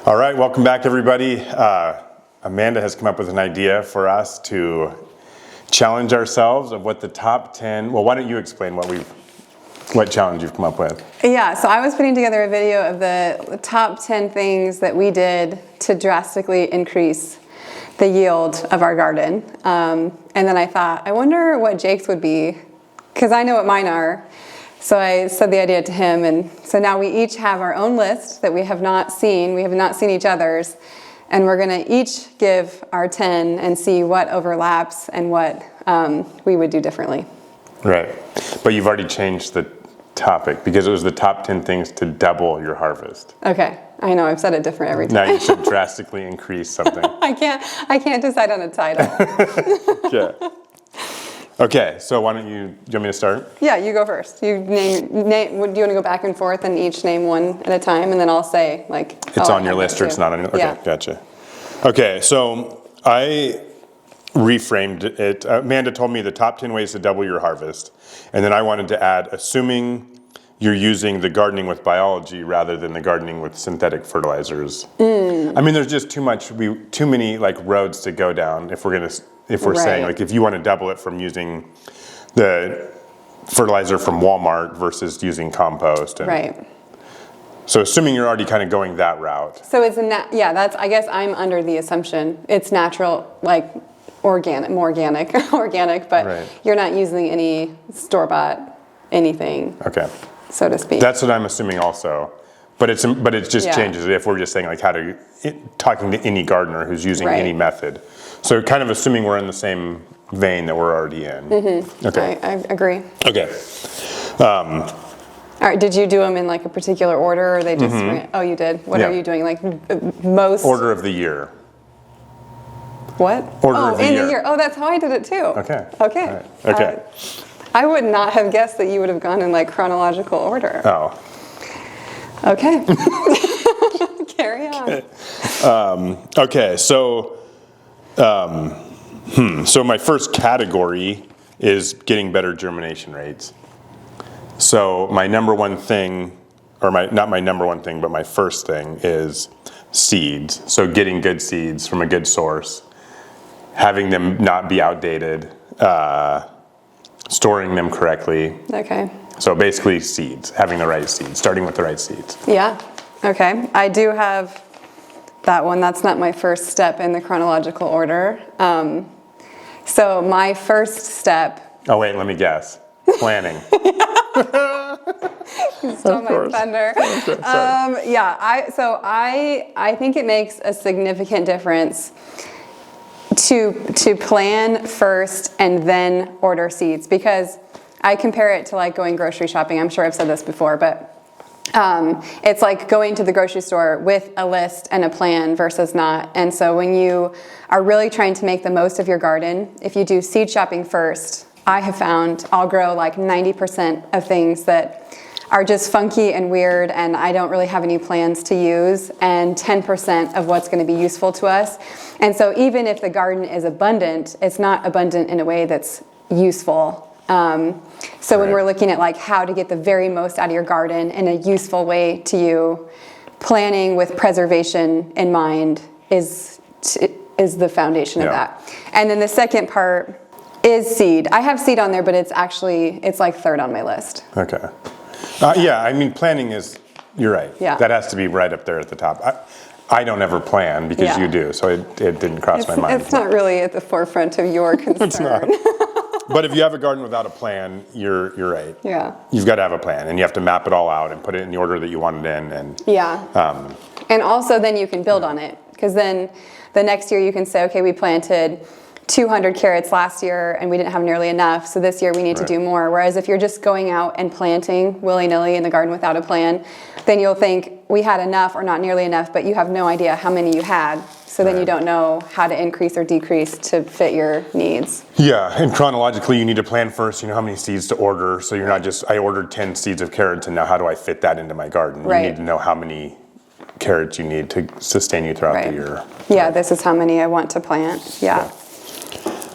All right, welcome back everybody. Amanda has come up with an idea for us to challenge ourselves of what the top 10, well, why don't you explain what challenge you've come up with? Yeah, so I was putting together a video of the top 10 things that we did to drastically increase the yield of our garden. And then I thought, I wonder what Jake's would be, because I know what mine are. So I said the idea to him, and so now we each have our own list that we have not seen. We have not seen each other's, and we're going to each give our 10 and see what overlaps and what we would do differently. Right, but you've already changed the topic because it was the top 10 things to double your harvest. Okay, I know, I've said it different every time. Now you should drastically increase something. I can't decide on a title. Okay. Okay, so why don't you want me to start? Yeah, you go first. You name. Do you want to go back and forth and each name one at a time, and then I'll say like. It's on your list, or it's not on your. Okay, yeah. Gotcha. Okay, so I reframed it. Amanda told me the top 10 ways to double your harvest, and then I wanted to add, assuming you're using the gardening with biology rather than the gardening with synthetic fertilizers. I mean, there's just too many like roads to go down if we're saying like if you want to double it from using the fertilizer from Walmart versus using compost. And right. So assuming you're already kind of going that route. So it's I guess I'm under the assumption it's natural, like organic, but right. You're not using any store-bought anything. Okay. So to speak. That's what I'm assuming also. But it just changes it if we're just saying like talking to any gardener who's using any method. So kind of assuming we're in the same vein that we're already in. Mm-hmm. Okay. I agree. Okay. All right, did you do them in like a particular order, or they just oh, you did? What are you doing? Like most? Order of the year. What? Order of the year. Oh, that's how I did it too. Okay. Okay. Right. Okay. I would not have guessed that you would have gone in like chronological order. Oh. Okay. Carry on. Okay, so so my first category is getting better germination rates. So my number one thing, or not my number one thing, but my first thing is seeds. So getting good seeds from a good source, having them not be outdated, storing them correctly. Okay. So basically seeds, having the right seeds, starting with the right seeds. Yeah, okay. I do have that one. That's not my first step in the chronological order. So my first step. Oh wait, let me guess. Planning. Stole my thunder. Okay, I think it makes a significant difference to plan first and then order seeds, because I compare it to like going grocery shopping. I'm sure I've said this before, but it's like going to the grocery store with a list and a plan versus not. And so when you are really trying to make the most of your garden, if you do seed shopping first, I have found I'll grow like 90% of things that are just funky and weird, and I don't really have any plans to use, and 10% of what's going to be useful to us. And so even if the garden is abundant, it's not abundant in a way that's useful. So when we're looking at like how to get the very most out of your garden in a useful way to you, planning with preservation in mind is the foundation of that. And then the second part is seed. I have seed on there, but it's like third on my list. Okay. Yeah, I mean, planning is, you're right. Yeah. That has to be right up there at the top. I don't ever plan because you do, so it didn't cross my mind. It's not really at the forefront of your concern. It's not. But if you have a garden without a plan, you're right. Yeah. You've got to have a plan, and you have to map it all out and put it in the order that you want it in. And and also then you can build on it, because then the next year you can say, okay, we planted 200 carrots last year and we didn't have nearly enough, so this year we need to do more. Whereas if you're just going out and planting willy-nilly in the garden without a plan, then you'll think we had enough or not nearly enough, but you have no idea how many you had. So then you don't know how to increase or decrease to fit your needs. Yeah, and chronologically you need to plan first, you know how many seeds to order. So you're not just, I ordered 10 seeds of carrots and now how do I fit that into my garden? You need to know how many carrots you need to sustain you throughout the year. Yeah, this is how many I want to plant. Yeah.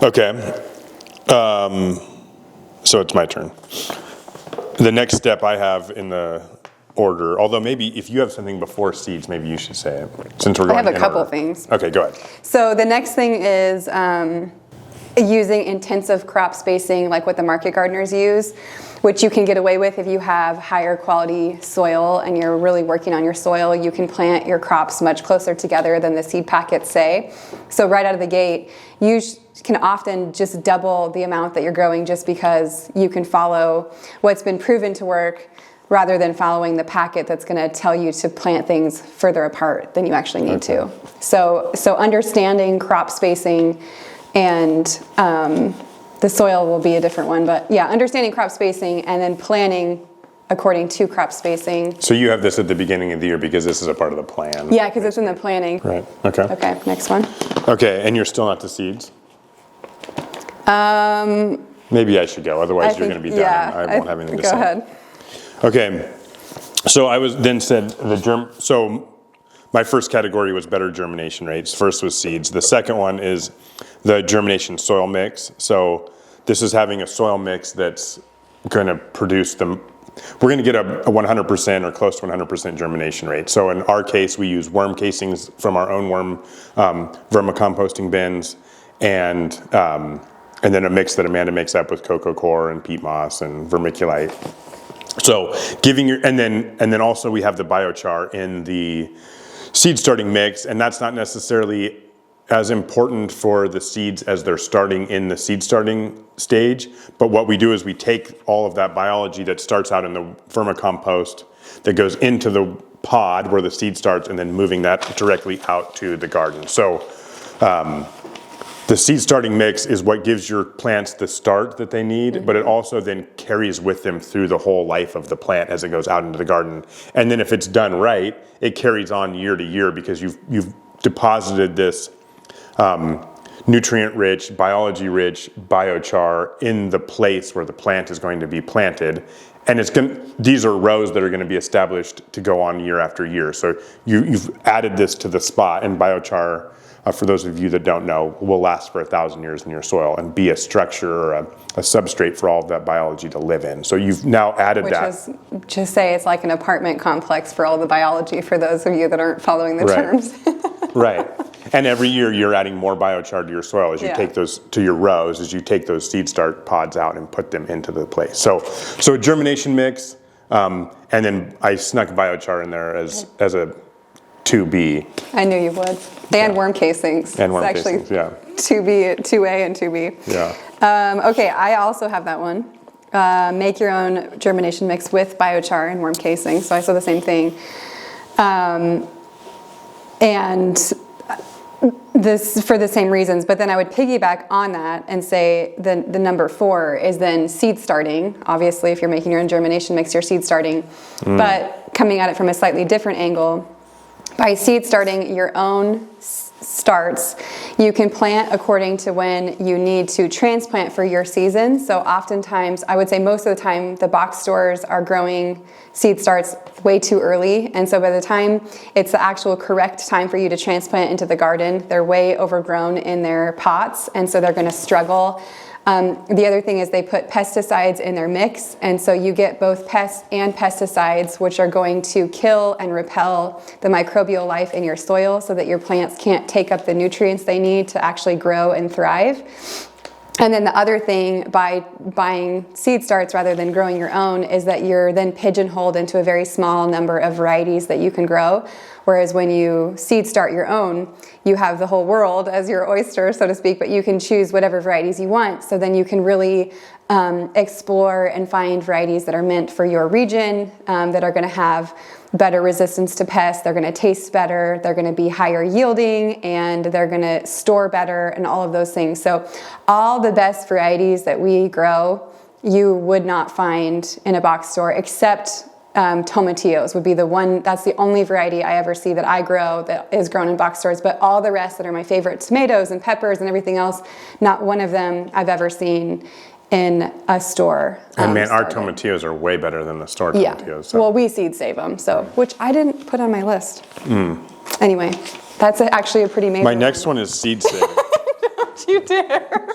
Okay. So it's my turn. The next step I have in the order, although maybe if you have something before seeds, maybe you should say it, since we're going I have a in couple order. things. Okay, go ahead. So the next thing is using intensive crop spacing like what the market gardeners use, which you can get away with if you have higher quality soil and you're really working on your soil. You can plant your crops much closer together than the seed packets say. So right out of the gate, you can often just double the amount that you're growing just because you can follow what's been proven to work rather than following the packet that's going to tell you to plant things further apart than you actually need to. So understanding crop spacing and the soil will be a different one, but yeah, understanding crop spacing and then planning according to crop spacing. So you have this at the beginning of the year because this is a part of the plan. Yeah, because it's in the planning. Right, okay. Okay, next one. Okay, and you're still not to seeds? Maybe I should go, otherwise you're going to be done. Yeah, I won't have anything to go say. ahead. Okay, so I was then said so my first category was better germination rates. First was seeds. The second one is the germination soil mix. So this is having a soil mix that's going to produce them. We're going to get a 100% or close to 100% germination rate. So in our case, we use worm casings from our own worm vermicomposting bins, and then a mix that Amanda makes up with cocoa coir and peat moss and vermiculite. So and then also we have the biochar in the seed starting mix, and that's not necessarily as important for the seeds as they're starting in the seed starting stage. But what we do is we take all of that biology that starts out in the vermicompost that goes into the pod where the seed starts, and then moving that directly out to the garden. So the seed starting mix is what gives your plants the start that they need, but it also then carries with them through the whole life of the plant as it goes out into the garden. And then if it's done right, it carries on year to year because you've deposited this nutrient-rich, biology-rich biochar in the place where the plant is going to be planted. And these are rows that are going to be established to go on year after year. So you've added this to the spot, and biochar, for those of you that don't know, will last for 1,000 years in your soil and be a structure or a substrate for all of that biology to live in. So you've now added that. Which is, just say it's like an apartment complex for all the biology for those of you that aren't following the terms. Right. And every year you're adding more biochar to your soil as you take those to your rows, as you take those seed start pods out and put them into the place. So a germination mix, and then I snuck biochar in there as a 2B. I knew you would. And worm casings. And worm casings, yeah. 2B, 2A and 2B. Yeah. Okay, I also have that one. Make your own germination mix with biochar and worm casing. So I saw the same thing. And this for the same reasons, but then I would piggyback on that and say the number 4 is then seed starting. Obviously, if you're making your own germination mix, you're seed starting. But coming at it from a slightly different angle, by seed starting your own starts, you can plant according to when you need to transplant for your season. So oftentimes, I would say most of the time, the box stores are growing seed starts way too early. And so by the time it's the actual correct time for you to transplant into the garden, they're way overgrown in their pots. And so they're going to struggle. The other thing is they put pesticides in their mix, and so you get both pests and pesticides, which are going to kill and repel the microbial life in your soil so that your plants can't take up the nutrients they need to actually grow and thrive. And then the other thing by buying seed starts rather than growing your own is that you're then pigeonholed into a very small number of varieties that you can grow. Whereas when you seed start your own, you have the whole world as your oyster, so to speak, but you can choose whatever varieties you want. So then you can really explore and find varieties that are meant for your region, that are going to have better resistance to pests, they're going to taste better, they're going to be higher yielding, and they're going to store better, and all of those things. So all the best varieties that we grow, you would not find in a box store, except tomatillos would be the one. That's the only variety I ever see that I grow that is grown in box stores. But all the rest that are my favorite, tomatoes and peppers and everything else, not one of them I've ever seen in a store. And man, our tomatillos are way better than the store tomatillos. Yeah. So. Well, we seed save them, so which I didn't put on my list. Anyway, that's actually a pretty major. My next one is seed saving. Don't you dare!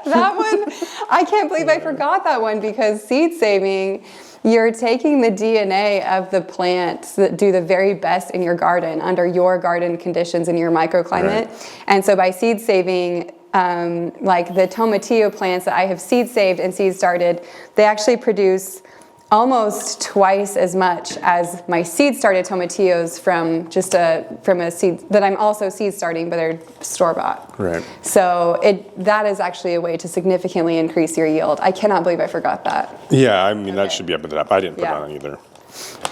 That one, I can't believe I forgot that one because seed saving you're taking the DNA of the plants that do the very best in your garden under your garden conditions and your microclimate. Right. And so by seed saving, like the tomatillo plants that I have seed saved and seed started, they actually produce almost twice as much as my seed started tomatillos from a seed that I'm also seed starting, but they're store bought. Right. So that is actually a way to significantly increase your yield. I cannot believe I forgot that. Yeah, I mean, that should be up at the top. I didn't put it on either.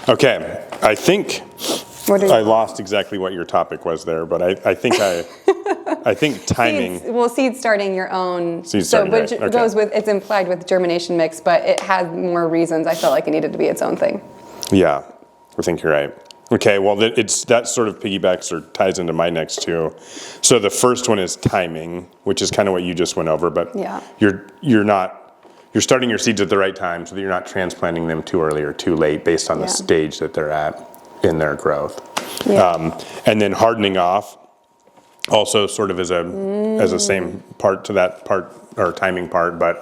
Okay, I think I lost exactly what your topic was there, but I think I think timing. Seed starting your own. Seed starting, which right. Okay. goes with, it's implied with germination mix, but it has more reasons. I felt like it needed to be its own thing. Yeah, I think you're right. Okay, well, that sort of piggybacks or ties into my next two. So the first one is timing, which is kind of what you just went over, but you're starting your seeds at the right time so that you're not transplanting them too early or too late based on the stage that they're at in their growth. Yeah. And then hardening off also sort of as a same part to that part or timing part, but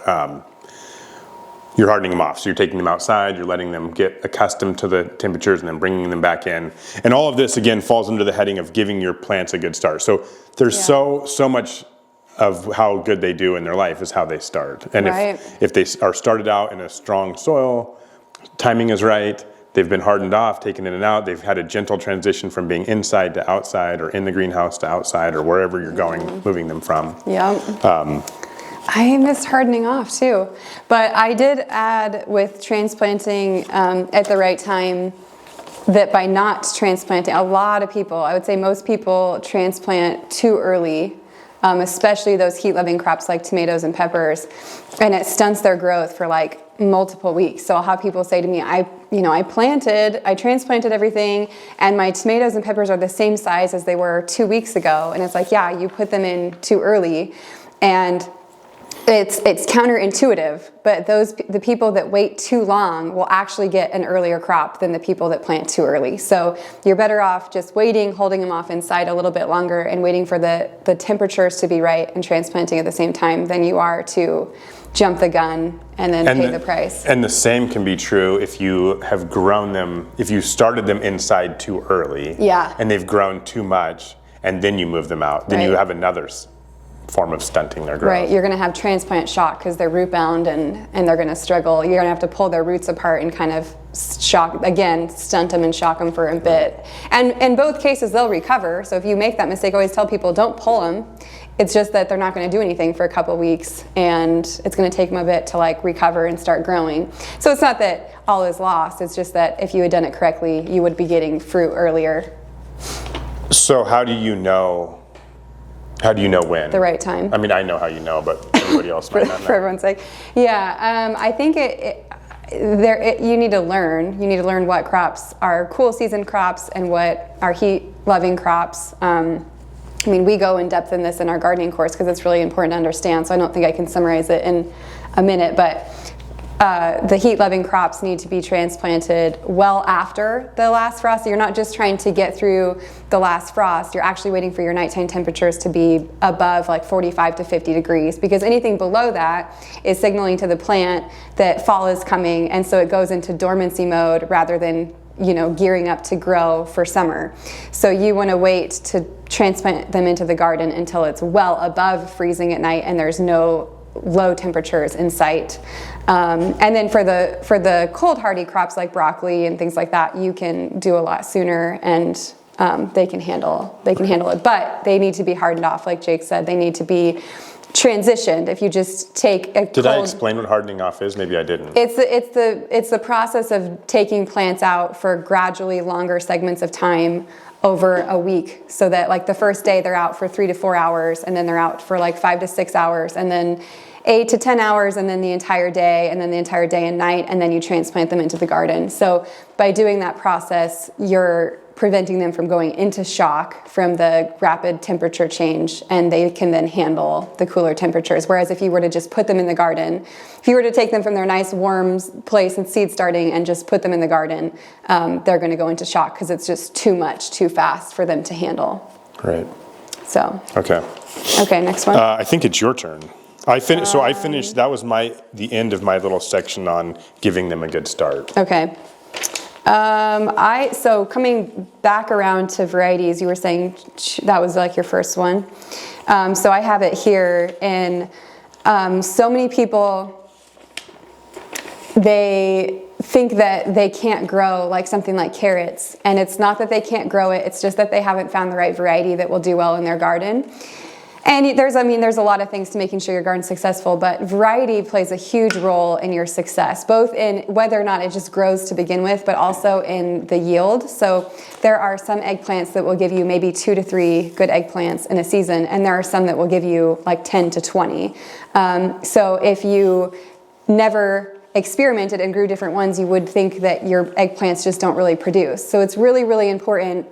you're hardening them off. So you're taking them outside, you're letting them get accustomed to the temperatures and then bringing them back in. And all of this again falls under the heading of giving your plants a good start. So there's so much of how good they do in their life is how they start. And if they are started out in a strong soil, timing is right, they've been hardened off, taken in and out, they've had a gentle transition from being inside to outside or in the greenhouse to outside or wherever you're going, moving them from. Yeah. I missed hardening off too. But I did add with transplanting at the right time that by not transplanting, a lot of people, I would say most people transplant too early. Especially those heat-loving crops like tomatoes and peppers, and it stunts their growth for like multiple weeks. So I'll have people say to me, I transplanted everything, and my tomatoes and peppers are the same size as they were 2 weeks ago. And it's like, yeah, you put them in too early, and it's counterintuitive. But the people that wait too long will actually get an earlier crop than the people that plant too early. So you're better off just waiting, holding them off inside a little bit longer, and waiting for the temperatures to be right and transplanting at the same time than you are to jump the gun and then pay the price. And the same can be true if you have grown them, if you started them inside too early, and they've grown too much, and then you move them out, then you have another form of stunting their growth. Right, you're going to have transplant shock because they're root bound and they're going to struggle. You're going to have to pull their roots apart and kind of stunt them and shock them for a bit. And in both cases, they'll recover. So if you make that mistake, I always tell people, don't pull them. It's just that they're not going to do anything for a couple weeks, and it's going to take them a bit to like recover and start growing. So it's not that all is lost. It's just that if you had done it correctly, you would be getting fruit earlier. So how do you know when? The right time. I mean, I know how you know, but everybody else might not know. For everyone's sake. Yeah, I think you need to learn. You need to learn what crops are cool season crops and what are heat-loving crops. I mean, we go in depth in this in our gardening course because it's really important to understand, so I don't think I can summarize it in a minute, but the heat-loving crops need to be transplanted well after the last frost. So you're not just trying to get through the last frost, you're actually waiting for your nighttime temperatures to be above like 45 to 50 degrees, because anything below that is signaling to the plant that fall is coming, and so it goes into dormancy mode rather than gearing up to grow for summer. So you want to wait to transplant them into the garden until it's well above freezing at night and there's no low temperatures in sight. And then for the cold hardy crops like broccoli and things like that, you can do a lot sooner, and they can handle it. But they need to be hardened off, like Jake said. They need to be transitioned. If you just take a Did I explain what hardening off is? Maybe I didn't. It's the process of taking plants out for gradually longer segments of time over a week, so that like the first day they're out for 3 to 4 hours, and then they're out for like 5 to 6 hours, and then 8 to 10 hours, and then the entire day, and then the entire day and night, and then you transplant them into the garden. So by doing that process, you're preventing them from going into shock from the rapid temperature change, and they can then handle the cooler temperatures. Whereas if you were to just put them in the garden, if you were to take them from their nice warm place and seed starting and just put them in the garden, they're going to go into shock because it's just too much, too fast for them to handle. Right. So. Okay. Okay, next one. I think it's your turn. I finished, that was the end of my little section on giving them a good start. Okay. So coming back around to varieties, you were saying that was like your first one. So I have it here, and so many people, they think that they can't grow like something like carrots, and it's not that they can't grow it, it's just that they haven't found the right variety that will do well in their garden. And there's a lot of things to making sure your garden's successful, but variety plays a huge role in your success, both in whether or not it just grows to begin with, but also in the yield. So there are some eggplants that will give you maybe 2 to 3 good eggplants in a season, and there are some that will give you like 10 to 20. So if you never experimented and grew different ones, you would think that your eggplants just don't really produce. So it's really, really important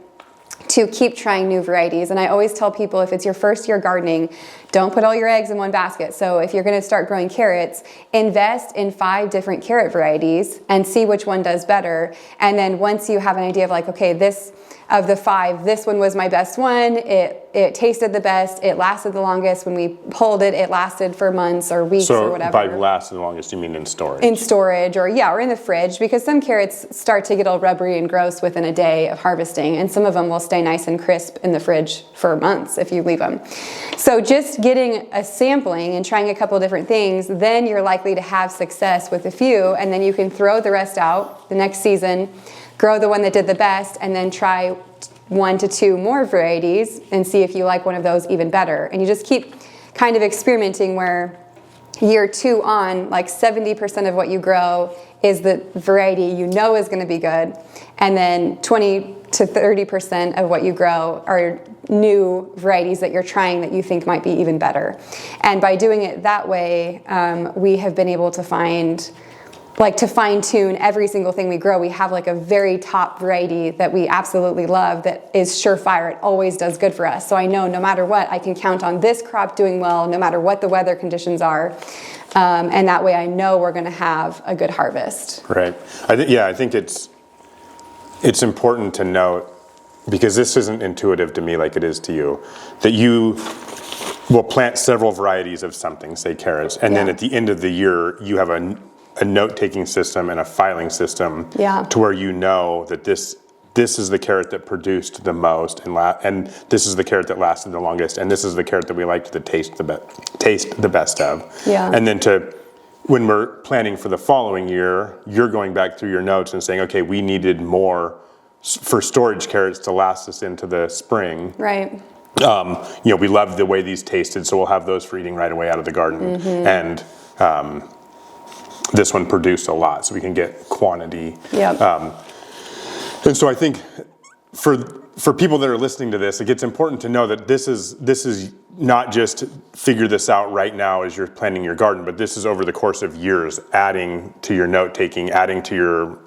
to keep trying new varieties. And I always tell people, if it's your first year gardening, don't put all your eggs in one basket. So if you're going to start growing carrots, invest in 5 different carrot varieties and see which one does better. And then once you have an idea of like, okay, this of the 5, this one was my best one. It tasted the best. It lasted the longest. When we pulled it, it lasted for months or weeks or whatever. So by lasted the longest, you mean in storage? In storage, or in the fridge, because some carrots start to get all rubbery and gross within a day of harvesting, and some of them will stay nice and crisp in the fridge for months if you leave them. So just getting a sampling and trying a couple different things, then you're likely to have success with a few, and then you can throw the rest out the next season, grow the one that did the best, and then try 1 to 2 more varieties and see if you like one of those even better. And you just keep kind of experimenting where year 2 on, like 70% of what you grow is the variety you know is going to be good, and then 20 to 30% of what you grow are new varieties that you're trying that you think might be even better. And by doing it that way, we have been able to find, like, to fine-tune every single thing we grow. We have like a very top variety that we absolutely love that is surefire. It always does good for us. So I know no matter what, I can count on this crop doing well, no matter what the weather conditions are. And that way I know we're going to have a good harvest. Right. I think it's important to note, because this isn't intuitive to me like it is to you, that you will plant several varieties of something, say carrots, and then at the end of the year you have a note-taking system and a filing system to where you know that this is the carrot that produced the most, and this is the carrot that lasted the longest, and this is the carrot that we like to taste the best of. Yeah. And then when we're planning for the following year, you're going back through your notes and saying, okay, we needed more for storage carrots to last us into the spring. Right. We love the way these tasted, so we'll have those for eating right away out of the garden. And this one produced a lot, so we can get quantity. Yep. And so I think for people that are listening to this, it gets important to know that this is not just figure this out right now as you're planning your garden, but this is over the course of years, adding to your note-taking, adding to your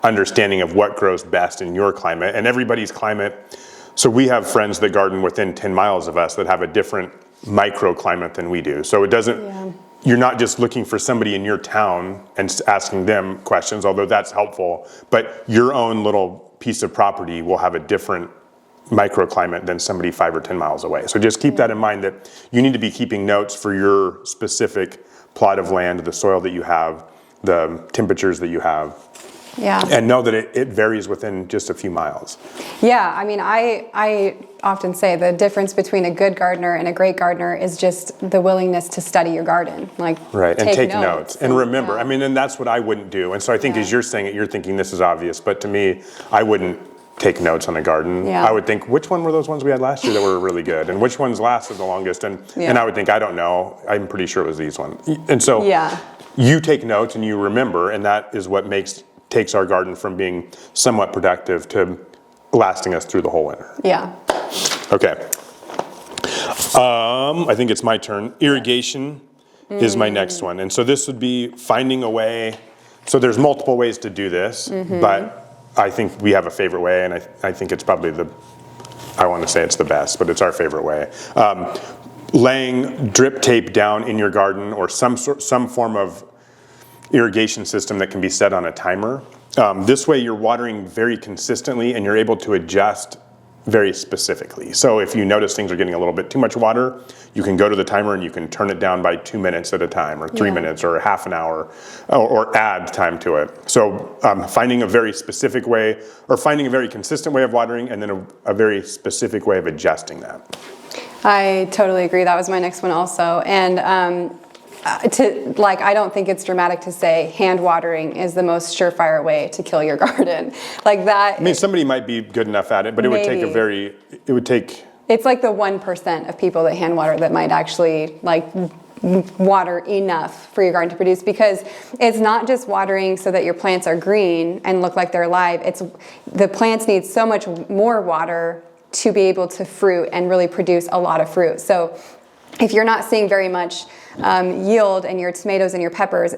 understanding of what grows best in your climate and everybody's climate. So we have friends that garden within 10 miles of us that have a different microclimate than we do. So it doesn't, you're not just looking for somebody in your town and asking them questions, although that's helpful, but your own little piece of property will have a different microclimate than somebody 5 or 10 miles away. So just keep that in mind, that you need to be keeping notes for your specific plot of land, the soil that you have, the temperatures that you have. Yeah. And know that it varies within just a few miles. Yeah, I mean, I often say the difference between a good gardener and a great gardener is just the willingness to study your garden. Like, right, and take notes. And remember, I mean, and that's what I wouldn't do. And so I think as you're saying it, you're thinking this is obvious. But to me, I wouldn't take notes on a garden. I would think, which one were those ones we had last year that were really good? And which ones lasted the longest? And I would think, I don't know. I'm pretty sure it was these ones. And so you take notes and you remember, and that is what takes our garden from being somewhat productive to lasting us through the whole winter. Yeah. Okay. I think it's my turn. Irrigation is my next one. And so this would be finding a way. So there's multiple ways to do this, but I think we have a favorite way, and I think it's probably I want to say it's the best, but it's our favorite way. Laying drip tape down in your garden, or some form of irrigation system that can be set on a timer. This way you're watering very consistently, and you're able to adjust very specifically. So if you notice things are getting a little bit too much water, you can go to the timer and you can turn it down by 2 minutes at a time, or 3 minutes, or half an hour, or add time to it. So finding a very specific way, or finding a very consistent way of watering, and then a very specific way of adjusting that. I totally agree. That was my next one also. And I don't think it's dramatic to say hand watering is the most surefire way to kill your garden. Like that. I mean, somebody might be good enough at it, but it would take It's like the 1% of people that hand water that might actually like water enough for your garden to produce, because it's not just watering so that your plants are green and look like they're alive. It's the plants need so much more water to be able to fruit and really produce a lot of fruit. So if you're not seeing very much yield in your tomatoes and your peppers,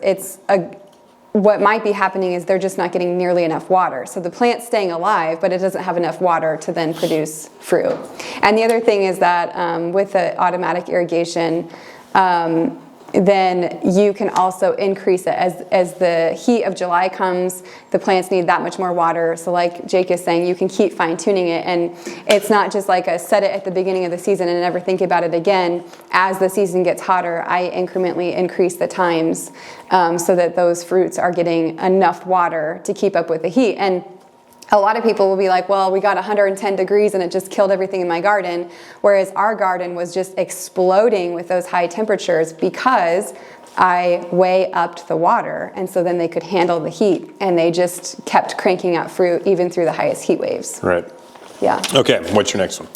what might be happening is they're just not getting nearly enough water. So the plant's staying alive, but it doesn't have enough water to then produce fruit. And the other thing is that with the automatic irrigation, then you can also increase it as the heat of July comes. The plants need that much more water. So like Jake is saying, you can keep fine tuning it, and it's not just like a set it at the beginning of the season and never think about it again. As the season gets hotter, I incrementally increase the times so that those fruits are getting enough water to keep up with the heat. And a lot of people will be like, well, we got 110 degrees and it just killed everything in my garden. Whereas our garden was just exploding with those high temperatures because I way upped the water. And so then they could handle the heat, and they just kept cranking out fruit even through the highest heat waves. Right. Yeah. Okay, what's your next one?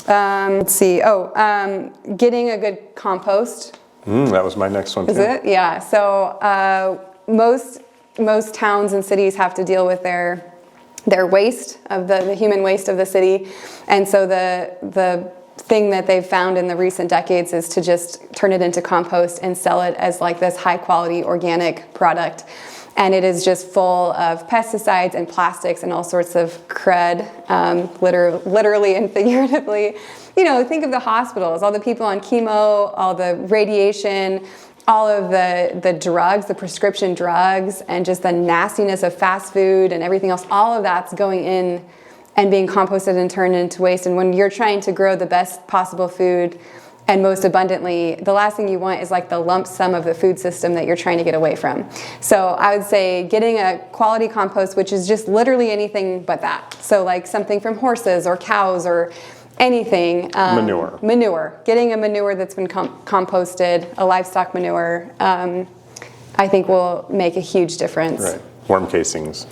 Let's see. Getting a good compost. That was my next one too. Is it? Yeah. So most towns and cities have to deal with their waste of the human waste of the city. And so the thing that they've found in the recent decades is to just turn it into compost and sell it as like this high quality organic product. And it is just full of pesticides and plastics and all sorts of crud, literally and figuratively. You know, think of the hospitals, all the people on chemo, all the radiation, all of the drugs, the prescription drugs, and just the nastiness of fast food and everything else, all of that's going in and being composted and turned into waste. And when you're trying to grow the best possible food and most abundantly, the last thing you want is like the lump sum of the food system that you're trying to get away from. So I would say getting a quality compost, which is just literally anything but that. So like something from horses or cows or anything. Manure. Getting a manure that's been composted, a livestock manure, I think will make a huge difference. Right. Worm casings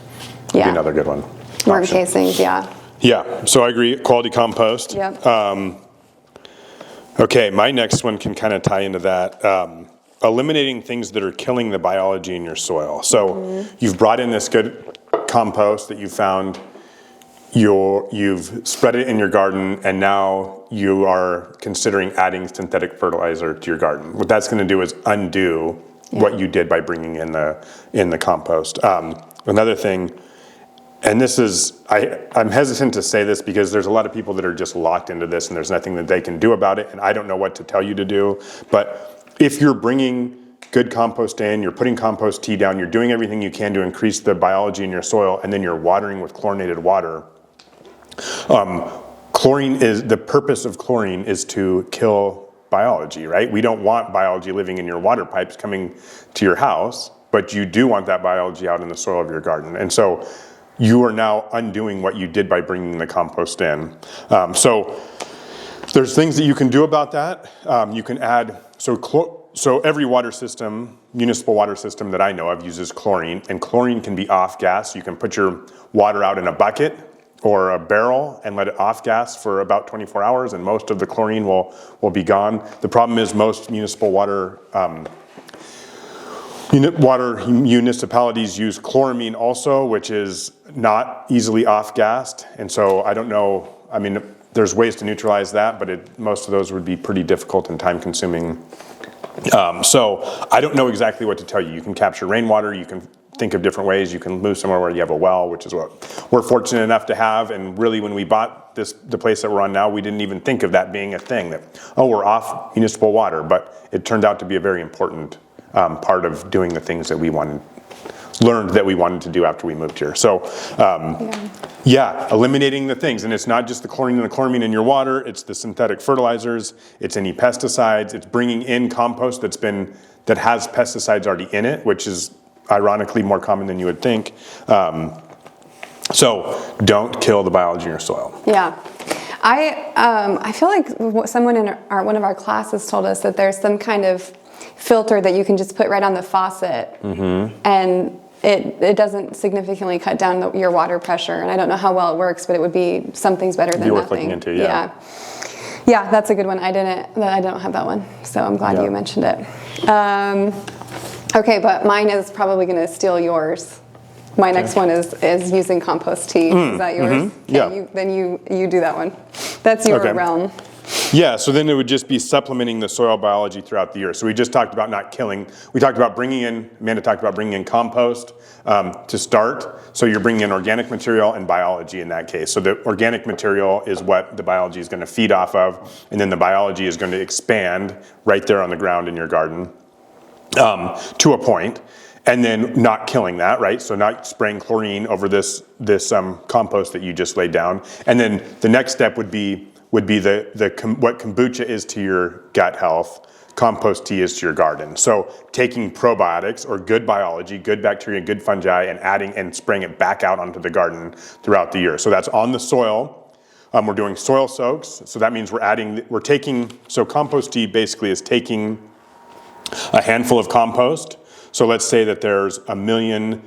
would be another good one. Worm casings, yeah. Yeah, so I agree, quality compost. Yep. Okay, my next one can kind of tie into that. Eliminating things that are killing the biology in your soil. So you've brought in this good compost that you found. You've spread it in your garden, and now you are considering adding synthetic fertilizer to your garden. What that's going to do is undo what you did by bringing in the compost. Another thing, and this is, I'm hesitant to say this because there's a lot of people that are just locked into this and there's nothing that they can do about it, and I don't know what to tell you to do, but if you're bringing good compost in, you're putting compost tea down, you're doing everything you can to increase the biology in your soil, and then you're watering with chlorinated water. The purpose of chlorine is to kill biology, right? We don't want biology living in your water pipes coming to your house, but you do want that biology out in the soil of your garden. And so you are now undoing what you did by bringing the compost in. So there's things that you can do about that. You can add, so every water system, municipal water system that I know of uses chlorine, and chlorine can be off gas. You can put your water out in a bucket or a barrel and let it off gas for about 24 hours, and most of the chlorine will be gone. The problem is most municipal water municipalities use chloramine also, which is not easily off-gassed, and so I don't know, I mean, there's ways to neutralize that, but most of those would be pretty difficult and time-consuming. So I don't know exactly what to tell you. You can capture rainwater, you can think of different ways, you can move somewhere where you have a well, which is what we're fortunate enough to have, and really when we bought the place that we're on now, we didn't even think of that being a thing, that, we're off municipal water, but it turned out to be a very important part of doing the things that we learned that we wanted to do after we moved here. So Yeah, eliminating the things. And it's not just the chlorine and the chloramine in your water, it's the synthetic fertilizers, it's any pesticides, it's bringing in compost that has pesticides already in it, which is ironically more common than you would think. So don't kill the biology in your soil. Yeah. I feel like someone in one of our classes told us that there's some kind of filter that you can just put right on the faucet, and it doesn't significantly cut down your water pressure. And I don't know how well it works, but it would be something's better than Be worth nothing. looking into, yeah. Yeah, that's a good one. I don't have that one, so I'm glad you mentioned it. Okay, but mine is probably going to steal yours. My next one is using compost tea. Is that yours? Yeah. Then you do that one. That's your realm. Yeah, so then it would just be supplementing the soil biology throughout the year. So we just talked about not killing. We talked about Amanda talked about bringing in compost to start. So you're bringing in organic material and biology in that case. So the organic material is what the biology is going to feed off of, and then the biology is going to expand right there on the ground in your garden to a point. And then not killing that, right? So not spraying chlorine over this compost that you just laid down. And then the next step would be what kombucha is to your gut health, compost tea is to your garden. So taking probiotics or good biology, good bacteria, good fungi, and adding and spraying it back out onto the garden throughout the year. So that's on the soil. We're doing soil soaks. So that means so compost tea basically is taking a handful of compost. So let's say that there's 1 million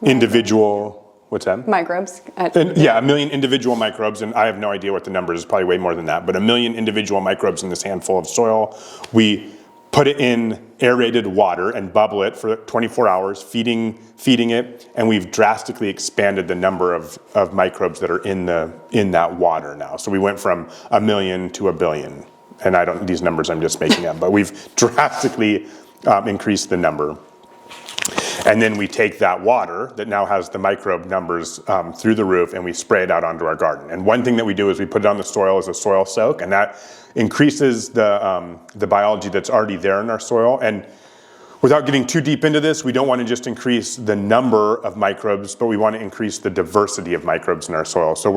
individual, what's that? Microbes. 1 million individual microbes, and I have no idea what the number is, probably way more than that, but 1 million individual microbes in this handful of soil. We put it in aerated water and bubble it for 24 hours, feeding it, and we've drastically expanded the number of microbes that are in that water now. So we went from 1 million to 1 billion. And these numbers I'm just making up, but we've drastically increase the number. And then we take that water that now has the microbe numbers through the roof, and we spray it out onto our garden. And one thing that we do is we put it on the soil as a soil soak, and that increases the biology that's already there in our soil. And without getting too deep into this, we don't want to just increase the number of microbes, but we want to increase the diversity of microbes in our soil. So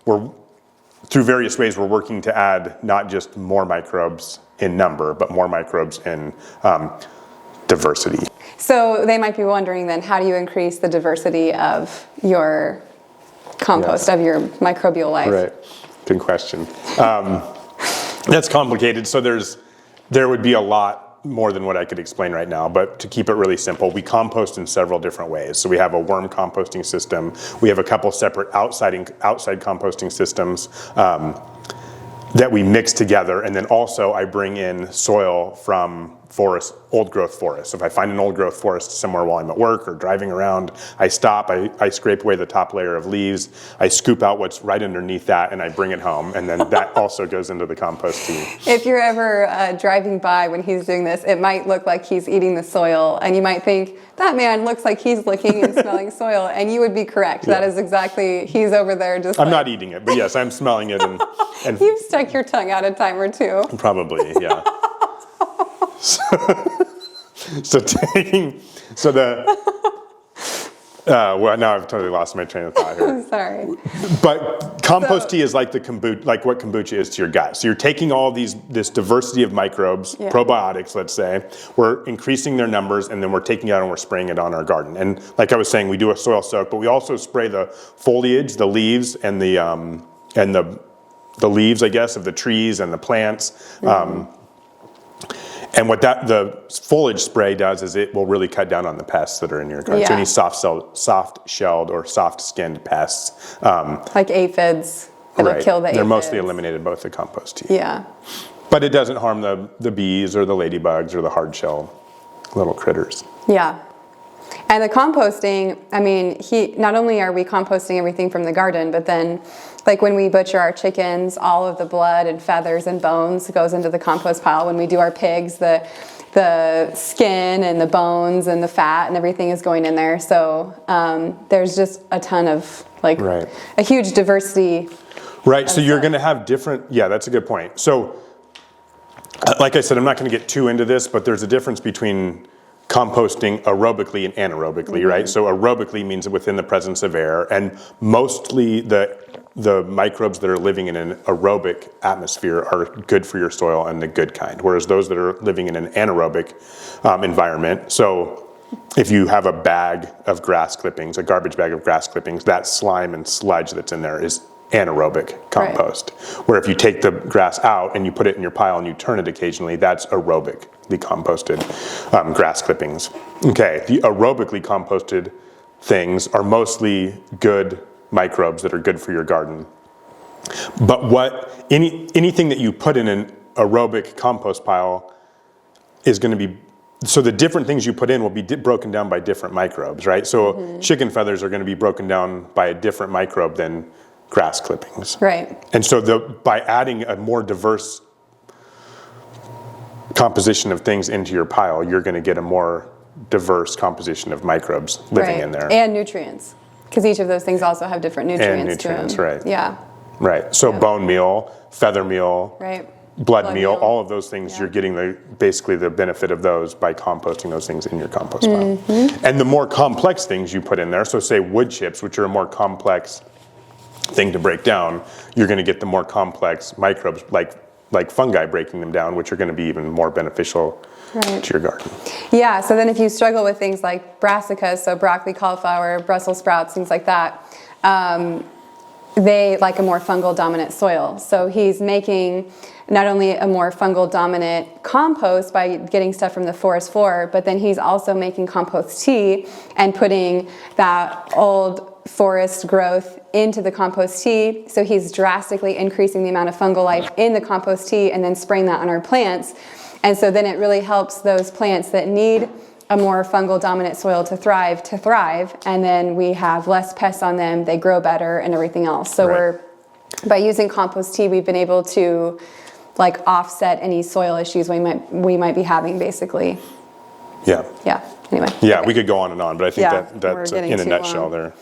we're through various ways, we're working to add not just more microbes in number, but more microbes in diversity. So they might be wondering then, how do you increase the diversity of your compost, of your microbial life? Right, good question. That's complicated. So there would be a lot more than what I could explain right now, but to keep it really simple, we compost in several different ways. So we have a worm composting system. We have a couple separate outside composting systems that we mix together. And then also I bring in soil from old growth forest. So if I find an old growth forest somewhere while I'm at work or driving around, I stop, I scrape away the top layer of leaves, I scoop out what's right underneath that, and I bring it home. And then that also goes into the compost tea. If you're ever driving by when he's doing this, it might look like he's eating the soil, and you might think, that man looks like he's licking and smelling soil, and you would be correct. Yeah. That is exactly, he's over there just I'm not eating it, but yes, I'm smelling it. And You've stuck your tongue out a time or two. Probably, yeah. Well, now I've totally lost my train of thought here. I'm sorry. But compost tea is like what kombucha is to your gut. So you're taking all this diversity of microbes, probiotics, let's say, we're increasing their numbers, and then we're taking it out and we're spraying it on our garden. And like I was saying, we do a soil soak, but we also spray the foliage, the leaves, and the leaves, I guess, of the trees and the plants. And what the foliage spray does is it will really cut down on the pests that are in your garden. Yeah. So any soft-shelled or soft-skinned pests. Like aphids. It'll kill the aphids. They're mostly eliminated both the compost tea. Yeah. But it doesn't harm the bees or the ladybugs or the hard-shell little critters. Yeah. And the composting, I mean, not only are we composting everything from the garden, but then like when we butcher our chickens, all of the blood and feathers and bones goes into the compost pile. When we do our pigs, the skin and the bones and the fat and everything is going in there. So there's just a ton of a huge diversity. Right, so you're going to have different, that's a good point. So like I said, I'm not going to get too into this, but there's a difference between composting aerobically and anaerobically, right? So aerobically means within the presence of air, and mostly the microbes that are living in an aerobic atmosphere are good for your soil and the good kind, whereas those that are living in an anaerobic environment, so if you have a bag of grass clippings, a garbage bag of grass clippings, that slime and sludge that's in there is anaerobic compost. Right. Where if you take the grass out and you put it in your pile and you turn it occasionally, that's aerobically composted grass clippings. Okay, the aerobically composted things are mostly good microbes that are good for your garden. But anything that you put in an aerobic compost pile is going to be, so the different things you put in will be broken down by different microbes, right? So chicken feathers are going to be broken down by a different microbe than grass clippings. Right. And so by adding a more diverse composition of things into your pile, you're going to get a more diverse composition of microbes living in there. And nutrients, because each of those things also have different nutrients to them. Right. Yeah. Right. So bone meal, feather meal, right. blood meal, all of those things, you're getting basically the benefit of those by composting those things in your compost pile. And the more complex things you put in there, so say wood chips, which are a more complex thing to break down, you're going to get the more complex microbes like fungi breaking them down, which are going to be even more beneficial to your garden. Yeah, so then if you struggle with things like brassicas, so broccoli, cauliflower, Brussels sprouts, things like that, they like a more fungal dominant soil. So he's making not only a more fungal dominant compost by getting stuff from the forest floor, but then he's also making compost tea and putting that old forest growth into the compost tea. So he's drastically increasing the amount of fungal life in the compost tea and then spraying that on our plants. And so then it really helps those plants that need a more fungal dominant soil to thrive, and then we have less pests on them, they grow better and everything else. So by using compost tea, we've been able to like offset any soil issues we might be having, basically. Yeah. Anyway. Yeah, we could go on and on, but I think that's in a nutshell there.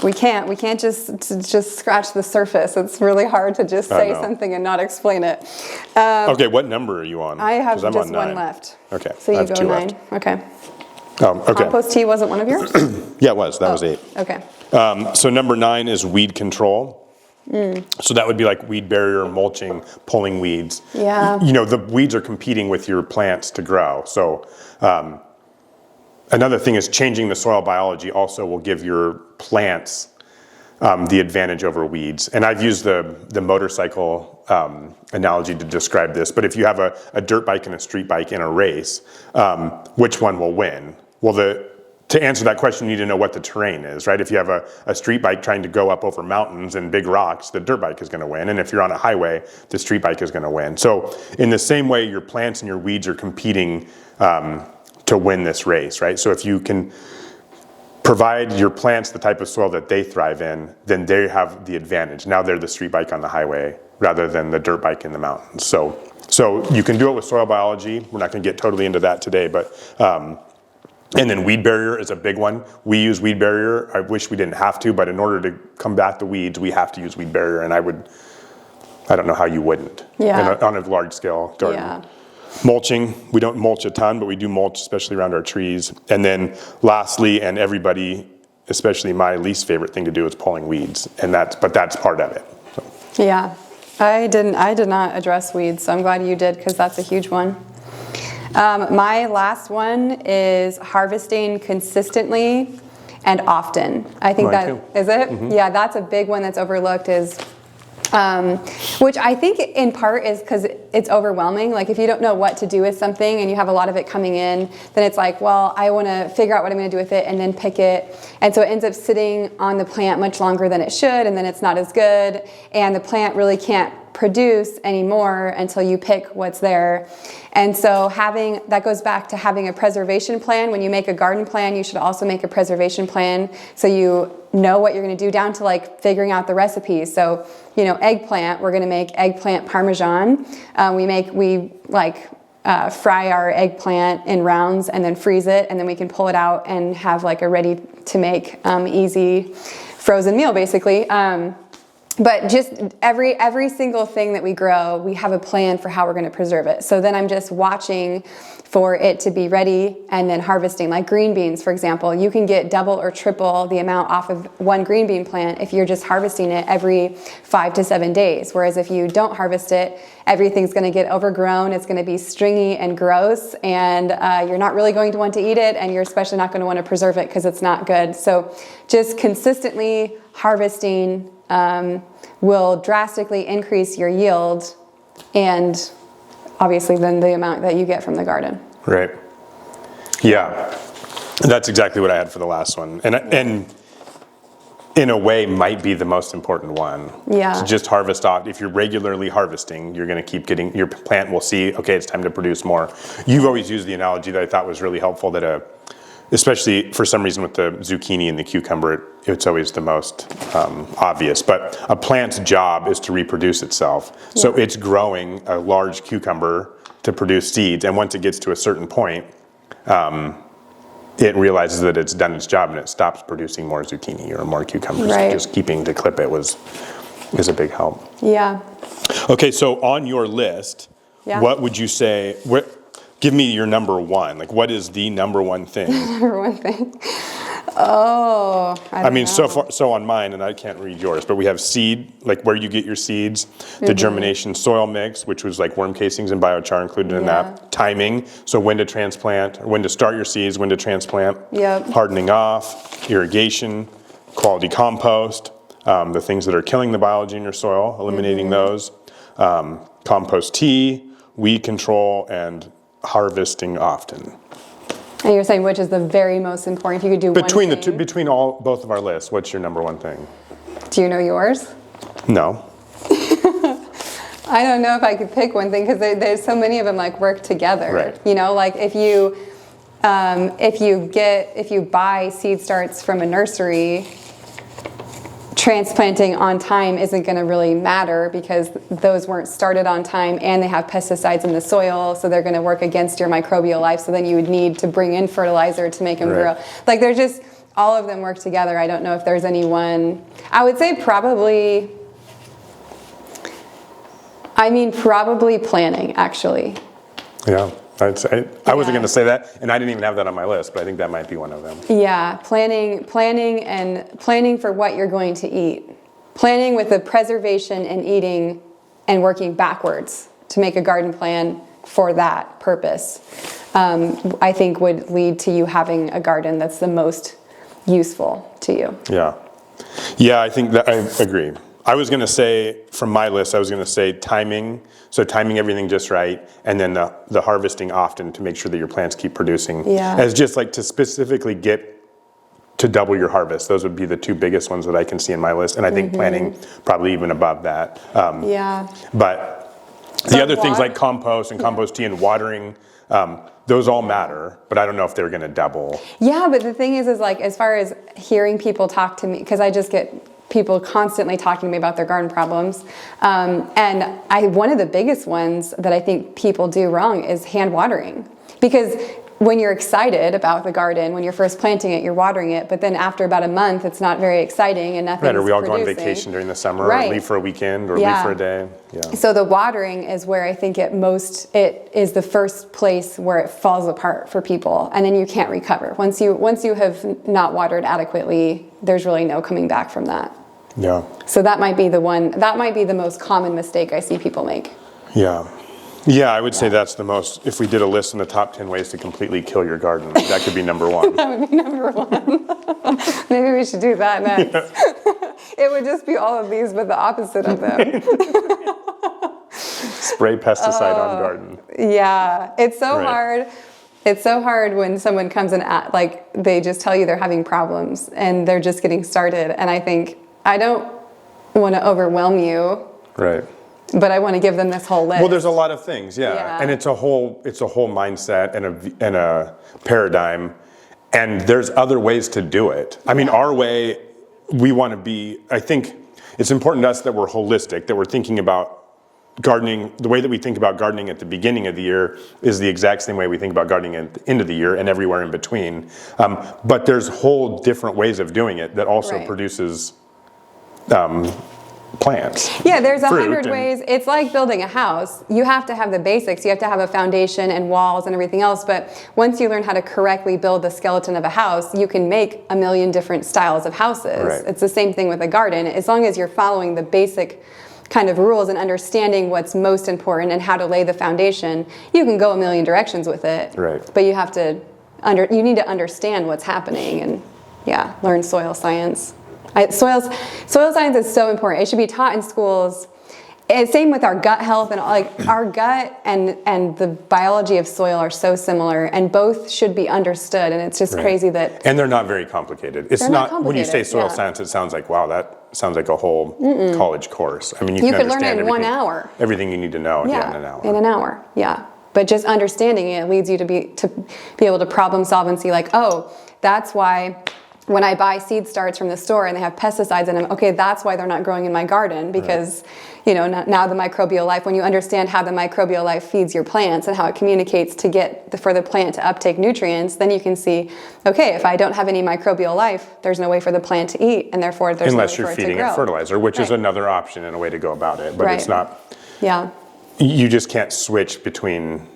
We can't just scratch the surface. It's really hard to just say something and not explain it. Okay, what number are you on? I have just one left. Okay. So you go 9. Left. Okay. Okay. Compost tea wasn't one of yours? Yeah, it was. That was 8. Okay. So number 9 is weed control. So that would be like weed barrier, mulching, pulling weeds. Yeah. You know, the weeds are competing with your plants to grow. So another thing is changing the soil biology also will give your plants the advantage over weeds. And I've used the motorcycle analogy to describe this, but if you have a dirt bike and a street bike in a race, which one will win? Well, to answer that question, you need to know what the terrain is, right? If you have a street bike trying to go up over mountains and big rocks, the dirt bike is going to win. And if you're on a highway, the street bike is going to win. So in the same way, your plants and your weeds are competing to win this race, right? So if you can provide your plants the type of soil that they thrive in, then they have the advantage. Now they're the street bike on the highway rather than the dirt bike in the mountains. So you can do it with soil biology. We're not going to get totally into that today, but and then weed barrier is a big one. We use weed barrier. I wish we didn't have to, but in order to combat the weeds, we have to use weed barrier. And I don't know how you wouldn't on a large scale garden. Yeah. Mulching, we don't mulch a ton, but we do mulch, especially around our trees. And then lastly, and everybody, especially my least favorite thing to do is pulling weeds. But that's part of it. So. Yeah, I did not address weeds, so I'm glad you did, because that's a huge one. My last one is harvesting consistently and often. I think is it? Mm-hmm. Yeah, that's a big one that's overlooked which I think in part is because it's overwhelming. Like if you don't know what to do with something and you have a lot of it coming in, then it's like, well, I want to figure out what I'm going to do with it and then pick it. And so it ends up sitting on the plant much longer than it should, and then it's not as good, and the plant really can't produce anymore until you pick what's there. And so that goes back to having a preservation plan. When you make a garden plan, you should also make a preservation plan so you know what you're going to do, down to like figuring out the recipes. So, eggplant, we're going to make eggplant parmesan. We fry our eggplant in rounds and then freeze it, and then we can pull it out and have like a ready to make easy frozen meal basically. But just every single thing that we grow, we have a plan for how we're going to preserve it. So then I'm just watching for it to be ready and then harvesting. Like green beans, for example, you can get double or triple the amount off of one green bean plant if you're just harvesting it every 5 to 7 days. Whereas if you don't harvest it, everything's going to get overgrown. It's going to be stringy and gross, and you're not really going to want to eat it, and you're especially not going to want to preserve it because it's not good. So just consistently harvesting will drastically increase your yield and obviously then the amount that you get from the garden. Right. Yeah. That's exactly what I had for the last one. And in a way might be the most important one. Yeah. To just harvest off. If you're regularly harvesting, you're going to keep getting, your plant will see, okay, it's time to produce more. You've always used the analogy that I thought was really helpful, that especially for some reason with the zucchini and the cucumber, it's always the most obvious. But a plant's job is to reproduce itself. Yeah. So it's growing a large cucumber to produce seeds, and once it gets to a certain point, it realizes that it's done its job and it stops producing more zucchini or more cucumbers. Right. Just keeping to clip it is a big help. Yeah. Okay, so on your list, what would you say? Give me your number one. Like, what is the number one thing? Number one thing. Oh, I mean, know. So on mine, and I can't read yours, but we have seed, like where you get your seeds, the germination soil mix, which was like worm casings and biochar included in that. Timing, so when to transplant, or when to start your seeds, when to transplant. Yep. Hardening off, irrigation, quality compost, the things that are killing the biology in your soil, eliminating those, compost tea, weed control, and harvesting often. And you're saying which is the very most important? If you could do between one thing. Between both of our lists, what's your number one thing? Do you know yours? No. I don't know if I could pick one thing because there's so many of them like work together. Right. You know, like if you buy seed starts from a nursery, transplanting on time isn't going to really matter because those weren't started on time and they have pesticides in the soil, so they're going to work against your microbial life, so then you would need to bring in fertilizer to make them grow. Like they're just, all of them work together. I don't know if there's any one. I would say probably planning, actually. Yeah. I wasn't going to say that, and I didn't even have that on my list, but I think that might be one of them. Yeah, planning for what you're going to eat. Planning with the preservation and eating and working backwards to make a garden plan for that purpose, I think would lead to you having a garden that's the most useful to you. Yeah. Yeah, I think that I agree. I was going to say, from my list, timing. So timing everything just right, and then the harvesting often to make sure that your plants keep producing. Yeah. As just like to specifically get to double your harvest. Those would be the two biggest ones that I can see in my list, and I think planning probably even above that. But the other things like compost and compost tea and watering, those all matter, but I don't know if they're going to double. Yeah, but the thing is like as far as hearing people talk to me, because I just get people constantly talking to me about their garden problems. And one of the biggest ones that I think people do wrong is hand watering. Because when you're excited about the garden, when you're first planting it, you're watering it, but then after about a month, it's not very exciting and nothing's producing. Right, or we all go on vacation during the summer, or leave for a weekend, or leave for a day. Yeah. So the watering is where I think it is the first place where it falls apart for people, and then you can't recover. Once you have not watered adequately, there's really no coming back from that. Yeah. So that might be the most common mistake I see people make. Yeah. Yeah, I would say that's the most, if we did a list in the top 10 ways to completely kill your garden, that could be number one. That would be number one. Maybe we should do that next. Yeah. It would just be all of these, but the opposite of them. Spray pesticide on garden. Yeah, it's so hard. It's so hard when someone comes in they just tell you they're having problems and they're just getting started. And I think, I don't want to overwhelm you. Right. But I want to give them this whole list. Well, there's a lot of things, and it's a whole mindset and a paradigm, and there's other ways to do it. I mean, our way, we want to be. I think it's important to us that we're holistic, that we're thinking about gardening. The way that we think about gardening at the beginning of the year is the exact same way we think about gardening at the end of the year and everywhere in between. But there's whole different ways of doing it that also produces plants. Yeah, there's fruit 100 and- ways. It's like building a house. You have to have the basics. You have to have a foundation and walls and everything else. But once you learn how to correctly build the skeleton of a house, you can make a million different styles of houses. Right. It's the same thing with a garden. As long as you're following the basic kind of rules and understanding what's most important and how to lay the foundation, you can go a million directions with it. Right. But you have to you need to understand what's happening and learn soil science. Soil science is so important. It should be taught in schools. Same with our gut health, and like our gut and the biology of soil are so similar, and both should be understood. And it's just crazy that. And they're not very complicated. It's They're not when you say soil complicated, science, it sounds like, wow, that sounds like a whole college course. I mean, you You can could learn it understand in 1 everything- hour. Everything you need to know in an hour. In an hour, yeah. But just understanding it leads you to be able to problem solve and see like, oh, that's why when I buy seed starts from the store and they have pesticides in them, okay, that's why they're not growing in my garden because, now the microbial life, when you understand how the microbial life feeds your plants and how it communicates for the plant to uptake nutrients, then you can see, okay, if I don't have any microbial life, there's no way for the plant to eat, and therefore there's Unless no you're way for feeding it to it grow. fertilizer, which is another option and a way to go about it, but it's not. Yeah. You just can't switch between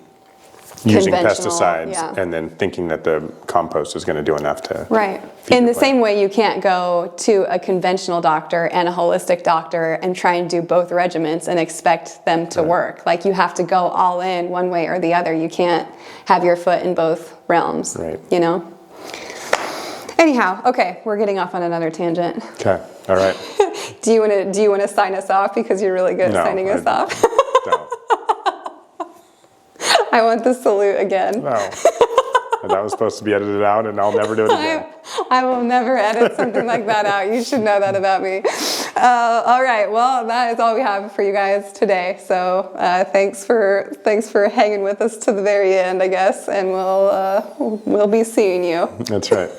using Conventional, pesticides and then thinking that the compost is going to do enough to Right. feed In your the plant. same way, you can't go to a conventional doctor and a holistic doctor and try and do both regimens and expect them to work. Like you have to go all in one way or the other. You can't have your foot in both realms. Right. Anyhow, okay, we're getting off on another tangent. Okay. All right. Do you want to sign us off because you're really good at signing us off? No. I want the salute again. No. That was supposed to be edited out, and I'll never do it again. I will never edit something like that out. You should know that about me. All right. Well, that is all we have for you guys today. So thanks for hanging with us to the very end, I guess, and we'll be seeing you. That's right.